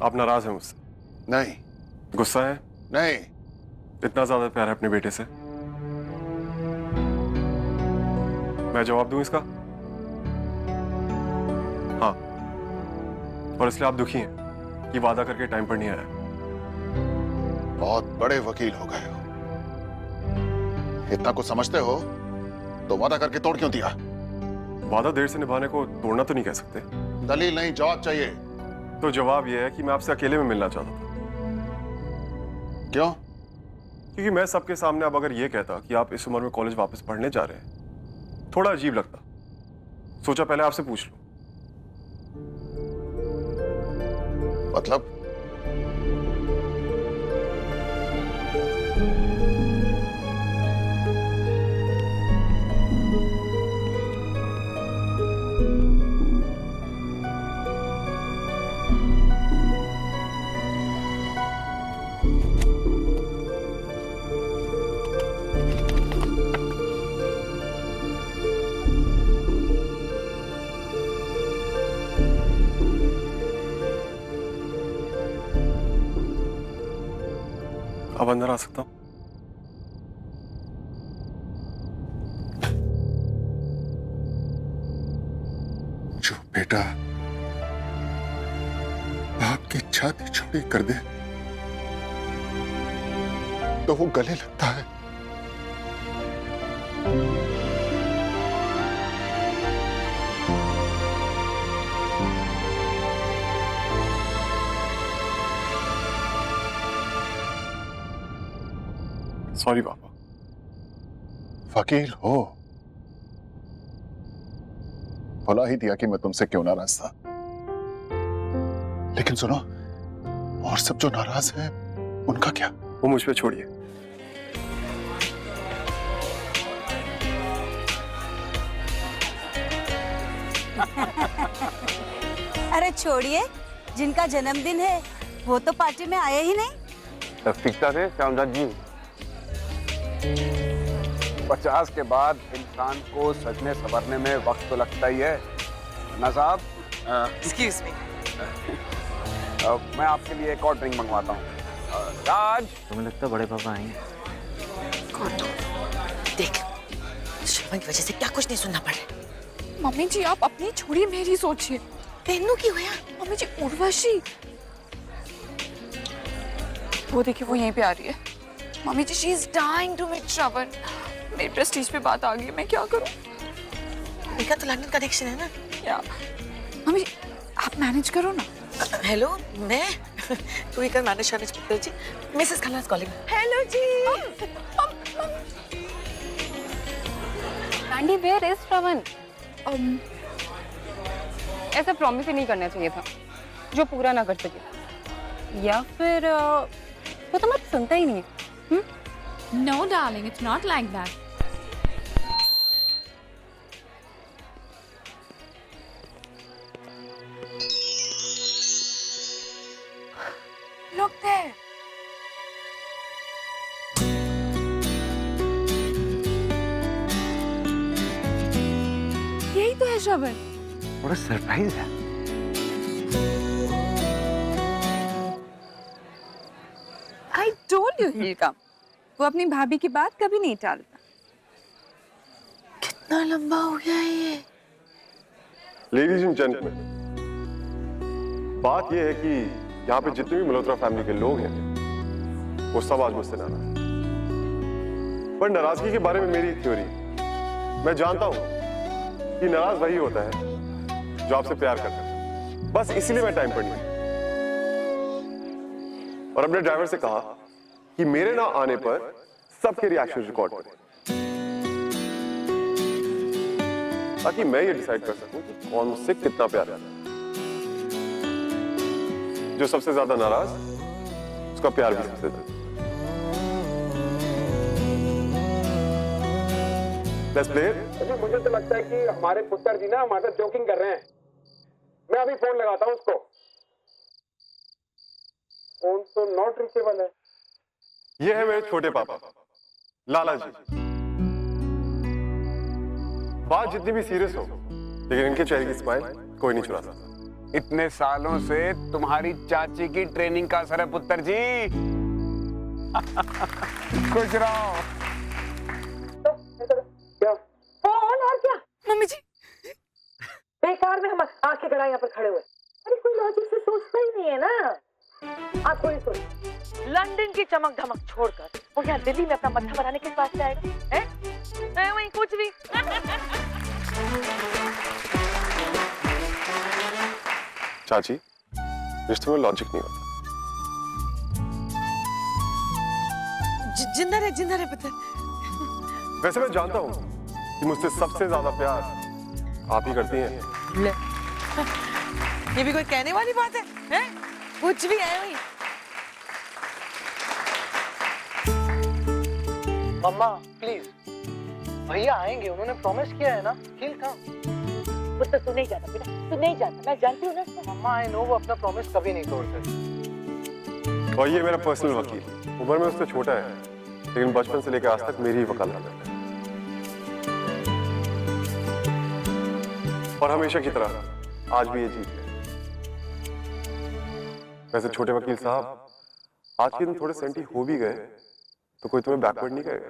आप नाराज हैं मुझसे? नहीं। गुस्सा है? नहीं। इतना ज्यादा प्यार है अपने बेटे से? मैं जवाब दूं इसका? हाँ। और इसलिए आप दुखी हैं कि वादा करके टाइम पर नहीं आया? बहुत बड़े वकील हो गए हो। इतना कुछ समझते हो तो वादा करके तोड़ क्यों दिया? वादा देर से निभाने को तोड़ना तो नहीं कह सकते। दलील नहीं, जवाब चाहिए। तो जवाब यह है कि मैं आपसे अकेले में मिलना चाहता था। क्यों? क्योंकि मैं सबके सामने अब अगर यह कहता कि आप इस उम्र में कॉलेज वापस पढ़ने जा रहे हैं, थोड़ा अजीब लगता। सोचा पहले आपसे पूछ लूं। मतलब? अब अंदर आ सकता हूं? जो बेटा बाप की छाती छोड़ी कर दे तो वो गले लगता है। सॉरी पापा। वकील हो, भुला ही दिया कि मैं तुमसे क्यों नाराज था। लेकिन सुनो, और सब जो नाराज हैं उनका क्या? वो मुझ पे छोड़िए। अरे छोड़िए, जिनका जन्मदिन है वो तो पार्टी में आए ही नहीं। तस्दीकता से श्यामदास जी, 50 के बाद इंसान को सजने संवरने में वक्त तो लगता ही है ना साहब? Excuse me. मैं आपके लिए एक और ड्रिंक मंगवाता हूँ। राज, तुम्हें लगता है बड़े पापा आएंगे? कौन तो? देख, शर्मा की वजह से क्या कुछ नहीं सुनना पड़े। मम्मी जी आप अपनी छोड़ी मेरी सोचिए। तेनू की होया? मम्मी जी उर्वशी, वो देखिए वो यहीं पे आ रही है। Mummy ji she is dying to meet Shravan. मेरे प्रेस्टीज पे बात आ गई, मैं क्या करूं? इनका तो लंदन कनेक्शन है ना? या मम्मी जी आप मैनेज करो ना। हेलो, मैं तू एक मैनेज कर जी। Mrs Khanna calling. हेलो जी। Andy where is Shravan? ऐसा प्रॉमिस ही नहीं करना चाहिए था जो पूरा ना कर सके, या फिर वो तो मत सुनता ही नहीं है। No darling, it's not like that. Look there. यही तो है श्रवण। बड़ा सरप्राइज है। I told you he'll come. वो अपनी भाभी की बात कभी नहीं टालता। कितना लंबा हो गया है ये? लेडीज एंड जेंटलमैन, बात यह है कि यहाँ पे जितने भी मल्होत्रा फैमिली के लोग हैं वो सब आज मुझसे नाराज हैं। पर नाराजगी के बारे में मेरी थ्योरी, मैं जानता हूं कि नाराज वही होता है जो आपसे प्यार करता है। बस इसीलिए मैं टाइम पर नहीं आया और अपने ड्राइवर से कहा कि मेरे ना आने पर सबके रिएक्शन रिकॉर्ड करें, ताकि मैं ये डिसाइड कर सकूं कि कौन मुझसे कितना प्यार करता है। जो सबसे ज्यादा नाराज, उसका प्यार भी सबसे ज्यादा। Let's play it? मुझे तो लगता है कि हमारे पुत्र जी ना हमारे साथ जोकिंग कर रहे हैं। मैं अभी फोन लगाता हूँ उसको। फोन तो नॉट रीचेबल है। ये है मेरे छोटे पापा लाला जी। बात जितनी भी सीरियस हो, लेकिन इनके चेहरे की स्माइल कोई नहीं चुरा सकता। इतने सालों से तुम्हारी चाची की ट्रेनिंग का असर है पुत्र जी। खुश रहो। कौन और क्या? मम्मी जी बेकार में हम आंखें गड़ा यहाँ पर खड़े हुए। अरे कोई लॉजिक से सोचता ही नहीं है ना। आप कोई सोच लंदन की चमक धमक छोड़कर वो यहाँ दिल्ली में अपना मत्था बनाने किस बात से आएगा? हैं? वहीं कुछ भी। चाची, रिश्ते में लॉजिक नहीं होता। जिंदा रहे पुत्र। वैसे मैं जानता हूँ कि मुझसे सबसे ज्यादा प्यार आप ही करती हैं। ले ये भी कोई कहने वाली बात है? हैं? कुछ भी है वही। मम्मा प्लीज, भैया आएंगे, उन्होंने प्रॉमिस किया है ना। हिल कम। पुत्र तू नहीं जाता बेटा, तू नहीं जाता। मैं जानती हूँ ना। मम्मा आई नो वो अपना प्रॉमिस कभी नहीं तोड़ते। और ये मेरा पर्सनल वकील, उम्र में उससे छोटा है लेकिन बचपन से लेकर आज तक मेरी ही वकालत करता है। और हमेशा की तरह आज भी ये जीत है। वैसे छोटे वकील साहब, आज के दिन थोड़े सेंटी हो भी गए तो कोई तुम्हें बैकवर्ड नहीं कहेगा।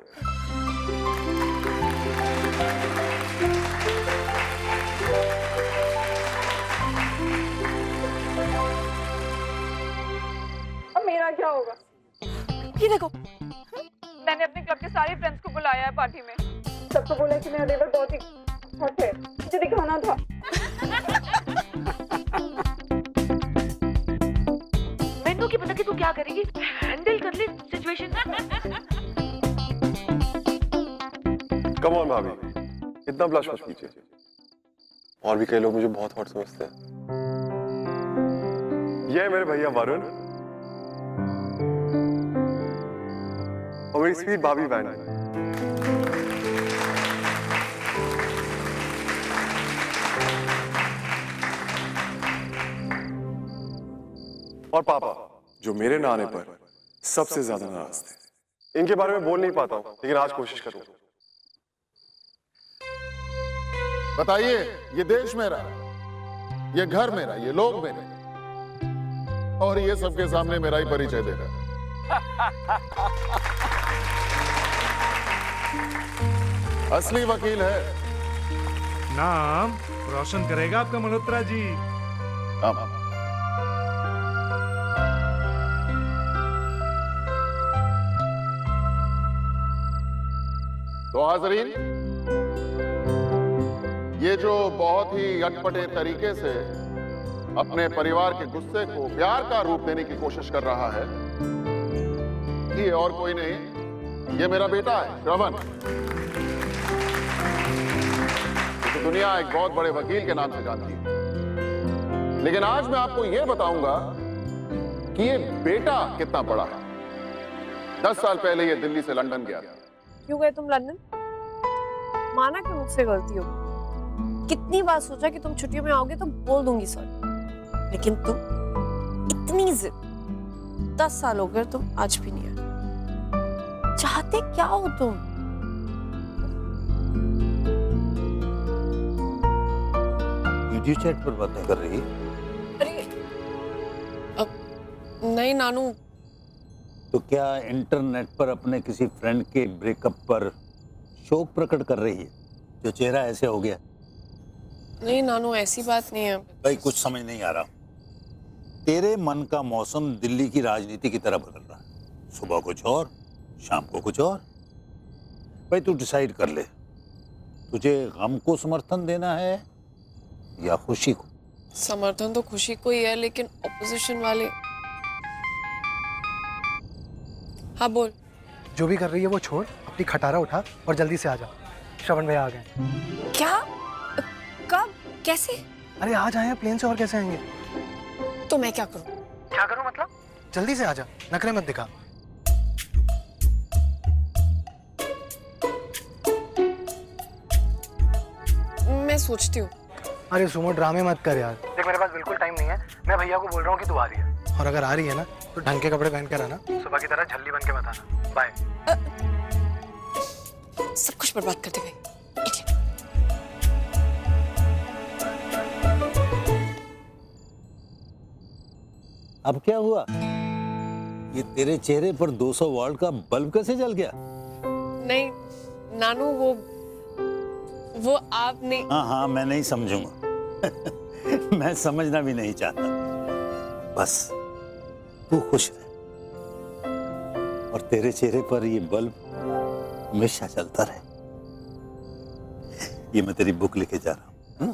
अब मेरा क्या होगा? ये देखो, मैंने अपने क्लब के सारे फ्रेंड्स को बुलाया है पार्टी में। सबको बोला कि मेरा देवर बहुत ही हॉट है, मुझे दिखाना था। मैंने की पता कि तू क्या करेगी, हैंडल कर ले सिचुएशन। कम ऑन भाभी, इतना ब्लश मत कीजिए। और भी कई लोग मुझे बहुत हॉट समझते हैं। ये है मेरे भैया वरुण और मेरी स्वीट भाभी वैन। और पापा, जो मेरे ना आने पर सबसे ज्यादा नाराज थे। इनके बारे में बोल नहीं पाता हूं, लेकिन आज कोशिश करूंगा। बताइए, ये देश मेरा, ये घर मेरा, ये लोग मेरे, और ये सबके सामने मेरा ही परिचय दे रहा असली वकील है। नाम रोशन करेगा आपका मल्होत्रा जी। हाँ। तो हाज़रीन, ये जो बहुत ही अटपटे तरीके से अपने परिवार के गुस्से को प्यार का रूप देने की कोशिश कर रहा है, ये और कोई नहीं, ये मेरा बेटा है श्रवण। तो दुनिया एक बहुत बड़े वकील के नाम से जानती है, लेकिन आज मैं आपको यह बताऊंगा कि ये बेटा कितना बड़ा है। 10 साल पहले ये दिल्ली से लंदन गया था। क्यों गए तुम लंदन? माना कि मुझसे गलती हो, कितनी बार सोचा कि तुम छुट्टियों में आओगे तो बोल दूंगी सर, लेकिन तुम इतनी जिद। 10 साल हो गए, तुम आज भी नहीं आए। चाहते क्या हो तुम? वीडियो चैट पर बातें कर रही? अरे अब नहीं नानू। तो क्या इंटरनेट पर अपने किसी फ्रेंड के ब्रेकअप पर शोक प्रकट कर रही है, जो चेहरा ऐसे हो गया? नहीं नानू, ऐसी बात नहीं है। भाई कुछ समझ नहीं आ रहा। तेरे मन का मौसम दिल्ली की राजनीति की तरह बदल रहा है। सुबह कुछ और, शाम को कुछ और। भाई तू डिसाइड कर ले, तुझे गम को समर्थन देना है या खुशी को? समर्थन तो खुशी को ही है, लेकिन ऑपोजिशन वाले। हाँ बोल। जो भी कर रही है वो छोड़, अपनी खटारा उठा और जल्दी से आ जा। श्रवण भैया आ गए। क्या? कब? कैसे? अरे आज आए हैं प्लेन से, और कैसे आएंगे? तो मैं क्या करूं? क्या करूं मतलब? जल्दी से आ जा, नखरे मत दिखा। मैं सोचती हूँ। अरे सुमो, ड्रामे मत कर यार। देख मेरे पास बिल्कुल टाइम नहीं है, मैं भैया को बोल रहा हूँ कि तू आ रही है। और अगर आ रही है ना तो ढंग के कपड़े पहन कर आना, सुबह की तरह झल्ली बन के मत आना। बाय। सब कुछ बर्बाद कर दे गई। अब क्या हुआ? ये तेरे चेहरे पर 200 वॉल्ट का बल्ब कैसे जल गया? नहीं नानू, वो आप नहीं। हाँ हाँ, मैं नहीं समझूंगा। मैं समझना भी नहीं चाहता। बस तू खुश रह और तेरे चेहरे पर ये बल्ब हमेशा चलता रहे। ये मैं तेरी बुक लेके जा रहा हूँ।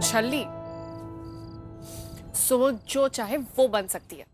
छल्ली, सुमन जो चाहे वो बन सकती है।